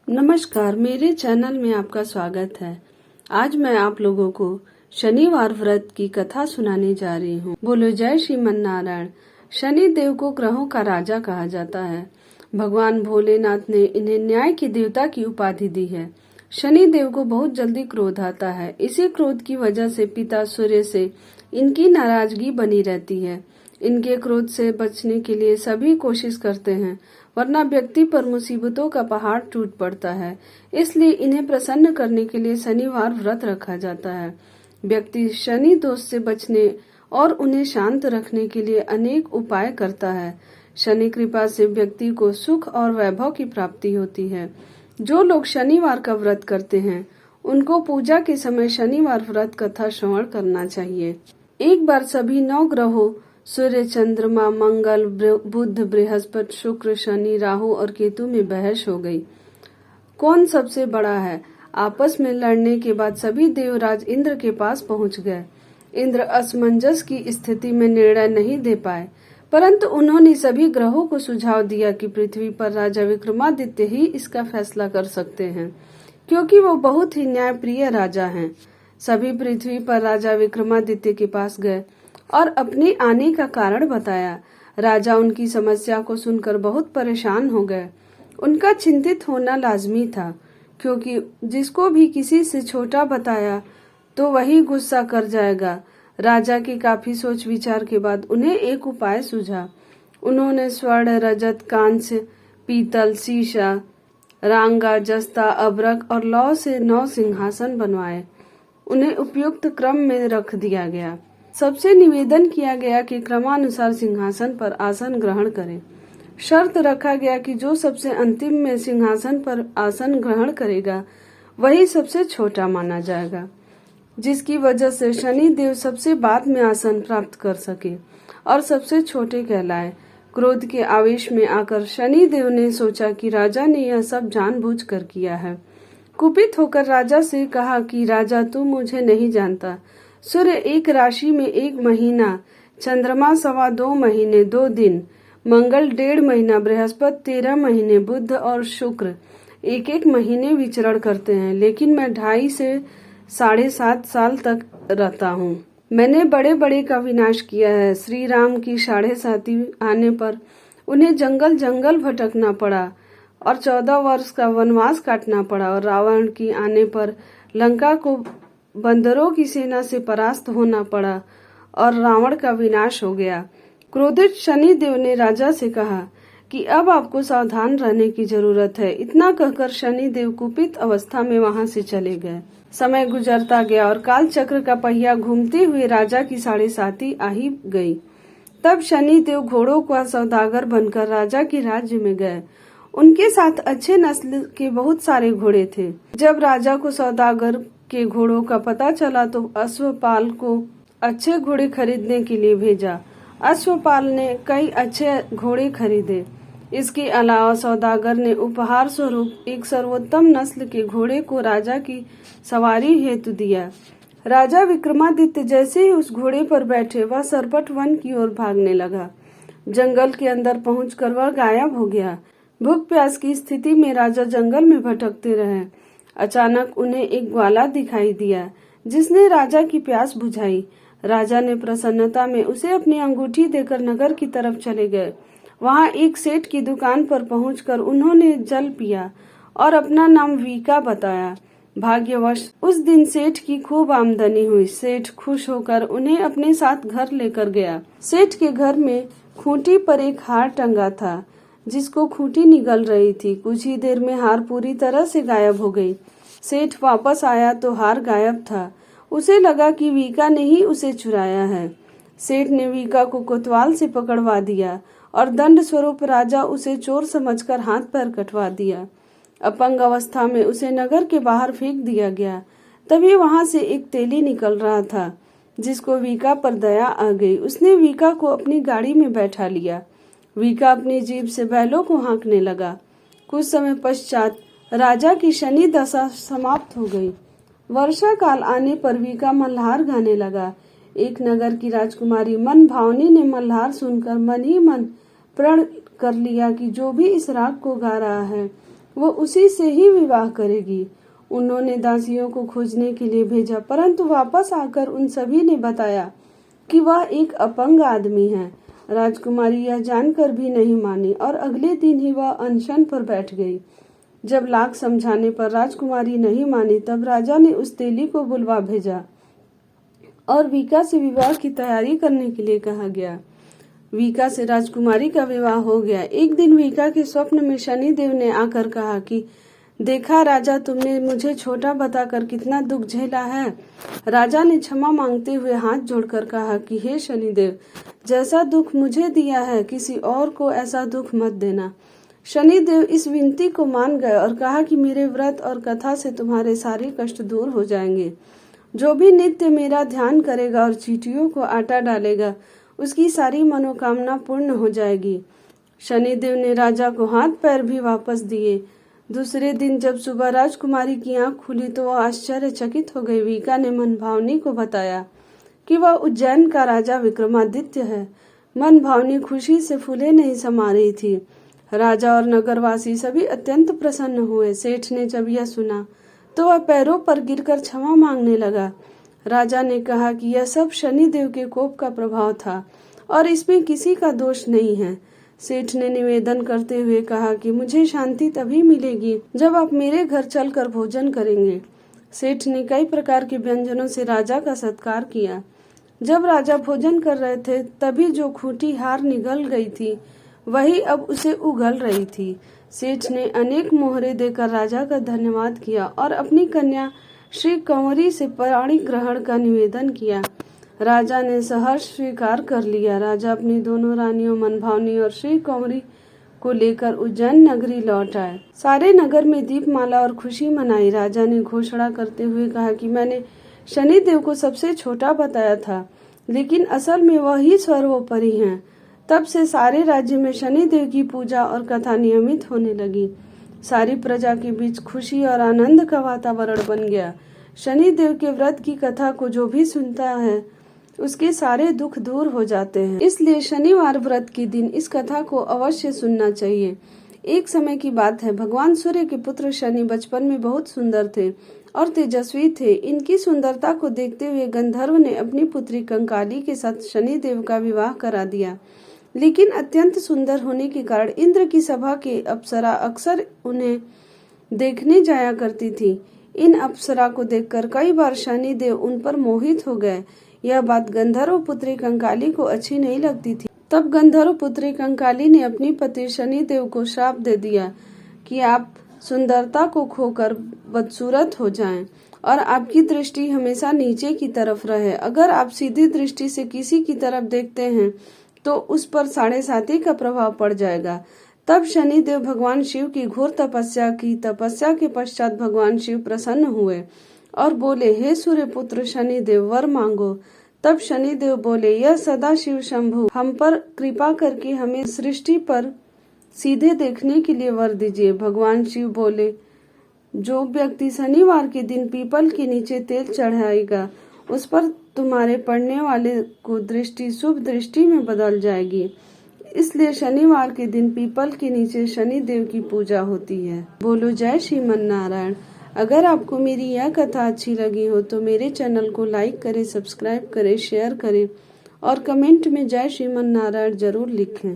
नमस्कार, मेरे चैनल में आपका स्वागत है। आज मैं आप लोगों को शनिवार व्रत की कथा सुनाने जा रही हूँ। बोलो जय श्रीमन नारायण। शनि देव को ग्रहों का राजा कहा जाता है। भगवान भोलेनाथ ने इन्हें न्याय की देवता की उपाधि दी है। शनि देव को बहुत जल्दी क्रोध आता है। इसी क्रोध की वजह से पिता सूर्य से इनकी नाराजगी बनी रहती है। इनके क्रोध से बचने के लिए सभी कोशिश करते हैं, वरना व्यक्ति पर मुसीबतों का पहाड़ टूट पड़ता है। इसलिए इन्हें प्रसन्न करने के लिए शनिवार व्रत रखा जाता है। व्यक्ति शनि दोष से बचने और उन्हें शांत रखने के लिए अनेक उपाय करता है। शनि कृपा से व्यक्ति को सुख और वैभव की प्राप्ति होती है। जो लोग शनिवार का व्रत करते हैं, उनको पूजा के समय शनिवार व्रत कथा श्रवण करना चाहिए। एक बार सभी 9 ग्रहों सूर्य, चंद्रमा, मंगल, बुध, बृहस्पति, शुक्र, शनि, राहु और केतु में बहस हो गई। कौन सबसे बड़ा है? आपस में लड़ने के बाद सभी देवराज इंद्र के पास पहुंच गए। इंद्र असमंजस की स्थिति में निर्णय नहीं दे पाए, परंतु उन्होंने सभी ग्रहों को सुझाव दिया कि पृथ्वी पर राजा विक्रमादित्य ही इसका फैसला कर सकते हैं, क्योंकि वो बहुत ही न्यायप्रिय राजा हैं। सभी पृथ्वी पर राजा विक्रमादित्य के पास गए और अपने आने का कारण बताया। राजा उनकी समस्या को सुनकर बहुत परेशान हो गए। उनका चिंतित होना लाजमी था, क्योंकि जिसको भी किसी से छोटा बताया तो वही गुस्सा कर जाएगा। राजा की काफी सोच विचार के बाद उन्हें एक उपाय सूझा। उन्होंने स्वर्ण, रजत, कांस्य, पीतल, शीशा, रांगा, जस्ता, अबरक और लौह से 9 सिंहासन बनवाए। उन्हें उपयुक्त क्रम में रख दिया गया। सबसे निवेदन किया गया कि क्रमानुसार सिंहासन पर आसन ग्रहण करें। शर्त रखा गया कि जो सबसे अंतिम में सिंहासन पर आसन ग्रहण करेगा, वही सबसे छोटा माना जाएगा, जिसकी वजह से शनि देव सबसे बाद में आसन प्राप्त कर सके और सबसे छोटे कहलाए। क्रोध के आवेश में आकर शनि देव ने सोचा कि राजा ने यह सब जानबूझकर किया है। कुपित होकर राजा से कहा कि राजा, तू मुझे नहीं जानता। सूर्य एक राशि में 1 महीना, चंद्रमा 2.25 महीने 2 दिन, मंगल 1.5 महीना, बृहस्पति 13 महीने, बुध और शुक्र 1-1 महीने विचरण करते हैं, लेकिन मैं 2.5 से 7.5 साल तक रहता हूँ। मैंने बड़े बड़े का विनाश किया है। श्री राम की 7.5 आने पर उन्हें जंगल जंगल भटकना पड़ा और 14 वर्ष का वनवास काटना पड़ा, और रावण की आने पर लंका को बंदरों की सेना से परास्त होना पड़ा और रावण का विनाश हो गया। क्रोधित शनि देव ने राजा से कहा कि अब आपको सावधान रहने की जरूरत है। इतना कहकर शनि देव कुपित अवस्था में वहां से चले गए। समय गुजरता गया और काल चक्र का पहिया घूमते हुए राजा की 7.5 आ ही गई। तब शनि देव घोड़ों का सौदागर बनकर राजा के राज्य में गए। उनके साथ अच्छे नस्ल के बहुत सारे घोड़े थे। जब राजा को सौदागर के घोड़ों का पता चला तो अश्वपाल को अच्छे घोड़े खरीदने के लिए भेजा। अश्वपाल ने कई अच्छे घोड़े खरीदे। इसके अलावा सौदागर ने उपहार स्वरूप एक सर्वोत्तम नस्ल के घोड़े को राजा की सवारी हेतु दिया। राजा विक्रमादित्य जैसे ही उस घोड़े पर बैठे, वह सरपट वन की ओर भागने लगा। जंगल के अंदर पहुंचकर वह गायब हो गया। भूख प्यास की स्थिति में राजा जंगल में भटकते रहे। अचानक उन्हें एक ग्वाला दिखाई दिया, जिसने राजा की प्यास बुझाई। राजा ने प्रसन्नता में उसे अपनी अंगूठी देकर नगर की तरफ चले गए। वहां एक सेठ की दुकान पर पहुंचकर उन्होंने जल पिया और अपना नाम वीका बताया। भाग्यवश उस दिन सेठ की खूब आमदनी हुई। सेठ खुश होकर उन्हें अपने साथ घर लेकर गया। सेठ के घर में खूंटी पर एक हार टंगा था, जिसको खूंटी निगल रही थी। कुछ ही देर में हार पूरी तरह से गायब हो गई। सेठ वापस आया तो हार गायब था। उसे लगा कि वीका ने ही उसे चुराया है। सेठ ने वीका को कोतवाल से पकड़वा दिया और दंड स्वरूप राजा उसे चोर समझकर हाथ पैर कटवा दिया। अपंग अवस्था में उसे नगर के बाहर फेंक दिया गया। तभी वहां से एक तेली निकल रहा था, जिसको वीका पर दया आ गई। उसने वीका को अपनी गाड़ी में बैठा लिया। वीका अपनी जीभ से बैलों को हाँकने लगा। कुछ समय पश्चात राजा की शनि दशा समाप्त हो गई। वर्षा काल आने पर वीका मल्हार गाने लगा। एक नगर की राजकुमारी मन भावनी ने मल्हार सुनकर मन ही मन प्रण कर लिया कि जो भी इस राग को गा रहा है वो उसी से ही विवाह करेगी। उन्होंने दासियों को खोजने के लिए भेजा, परंतु वापस आकर उन सभी ने बताया कि वह एक अपंग आदमी है। राजकुमारी यह जानकर भी नहीं मानी और अगले दिन ही वह अनशन पर बैठ गई। जब लाख समझाने पर राजकुमारी नहीं मानी, तब राजा ने उस तेली को बुलवा भेजा और वीका से विवाह की तैयारी करने के लिए कहा गया। वीका से राजकुमारी का विवाह हो गया। एक दिन वीका के स्वप्न में शनिदेव ने आकर कहा कि देखा राजा, तुमने मुझे छोटा बताकर कितना दुख झेला है। राजा ने क्षमा मांगते हुए हाथ जोड़कर कहा कि हे शनिदेव, जैसा दुख मुझे दिया है किसी और को ऐसा दुख मत देना। शनिदेव इस विनती को मान गए और कहा कि मेरे व्रत और कथा से तुम्हारे सारे कष्ट दूर हो जाएंगे। जो भी नित्य मेरा ध्यान करेगा और चींटियों को आटा डालेगा, उसकी सारी मनोकामना पूर्ण हो जाएगी। शनिदेव ने राजा को हाथ पैर भी वापस दिए। दूसरे दिन जब सुबह राजकुमारी की आंख खुली तो वह आश्चर्यचकित हो गई। वीका ने मन भावनी को बताया कि वह उज्जैन का राजा विक्रमादित्य है। मन भावनी खुशी से फूले नहीं समा रही थी। राजा और नगरवासी सभी अत्यंत प्रसन्न हुए। सेठ ने जब यह सुना तो वह पैरों पर गिरकर क्षमा मांगने लगा। राजा ने कहा कि यह सब शनिदेव के कोप का प्रभाव था और इसमें किसी का दोष नहीं है। सेठ ने निवेदन करते हुए कहा कि मुझे शांति तभी मिलेगी जब आप मेरे घर चलकर भोजन करेंगे। सेठ ने कई प्रकार के व्यंजनों से राजा का सत्कार किया। जब राजा भोजन कर रहे थे तभी जो खूंटी हार निगल गई थी वही अब उसे उगल रही थी। सेठ ने अनेक मोहरे देकर राजा का धन्यवाद किया और अपनी कन्या श्री कंवरी से पाणी ग्रहण का निवेदन किया। राजा ने सहर्ष स्वीकार कर लिया। राजा अपनी दोनों रानियों मनभावनी और श्री कंवरी को लेकर उज्जैन नगरी लौट आए। सारे नगर में दीपमाला और खुशी मनाई। राजा ने घोषणा करते हुए कहा कि मैंने शनिदेव को सबसे छोटा बताया था, लेकिन असल में वही सर्वोपरि हैं। तब से सारे राज्य में शनिदेव की पूजा और कथा नियमित होने लगी। सारी प्रजा के बीच खुशी और आनंद का वातावरण बन गया। शनिदेव के व्रत की कथा को जो भी सुनता है उसके सारे दुख दूर हो जाते हैं। इसलिए शनिवार व्रत के दिन इस कथा को अवश्य सुनना चाहिए। एक समय की बात है, भगवान सूर्य के पुत्र शनि बचपन में बहुत सुंदर थे और तेजस्वी थे। इनकी सुंदरता को देखते हुए गंधर्व ने अपनी पुत्री कंकाली के साथ शनिदेव का विवाह करा दिया। लेकिन अत्यंत सुंदर होने के कारण इंद्र की सभा के अप्सरा अक्सर उन्हें देखने जाया करती थी। इन अप्सरा को देखकर कई बार शनिदेव उन पर मोहित हो गए। यह बात गंधर्व पुत्री कंकाली को अच्छी नहीं लगती थी। तब गंधर्व पुत्री कंकाली ने अपनी पति शनिदेव को श्राप दे दिया कि आप सुंदरता को खोकर बदसूरत हो जाएं और आपकी दृष्टि हमेशा नीचे की तरफ रहे। अगर आप सीधी दृष्टि से किसी की तरफ देखते हैं तो उस पर 7.5 का प्रभाव पड़ जाएगा। तब शनिदेव भगवान शिव की घोर तपस्या की। तपस्या के पश्चात भगवान शिव प्रसन्न हुए और बोले, हे सूर्य पुत्र शनिदेव, वर मांगो। तब शनिदेव बोले, यह सदा शिव शंभु, हम पर कृपा करके हमें सृष्टि पर सीधे देखने के लिए वर दीजिए। भगवान शिव बोले, जो व्यक्ति शनिवार के दिन पीपल के नीचे तेल चढ़ाएगा उस पर तुम्हारे पड़ने वाले को दृष्टि शुभ दृष्टि में बदल जाएगी। इसलिए शनिवार के दिन पीपल के नीचे शनिदेव की पूजा होती है। बोलो जय श्रीमन नारायण। अगर आपको मेरी यह कथा अच्छी लगी हो तो मेरे चैनल को लाइक करें, सब्सक्राइब करें, शेयर करें और कमेंट में जय श्रीमन नारायण जरूर लिखें।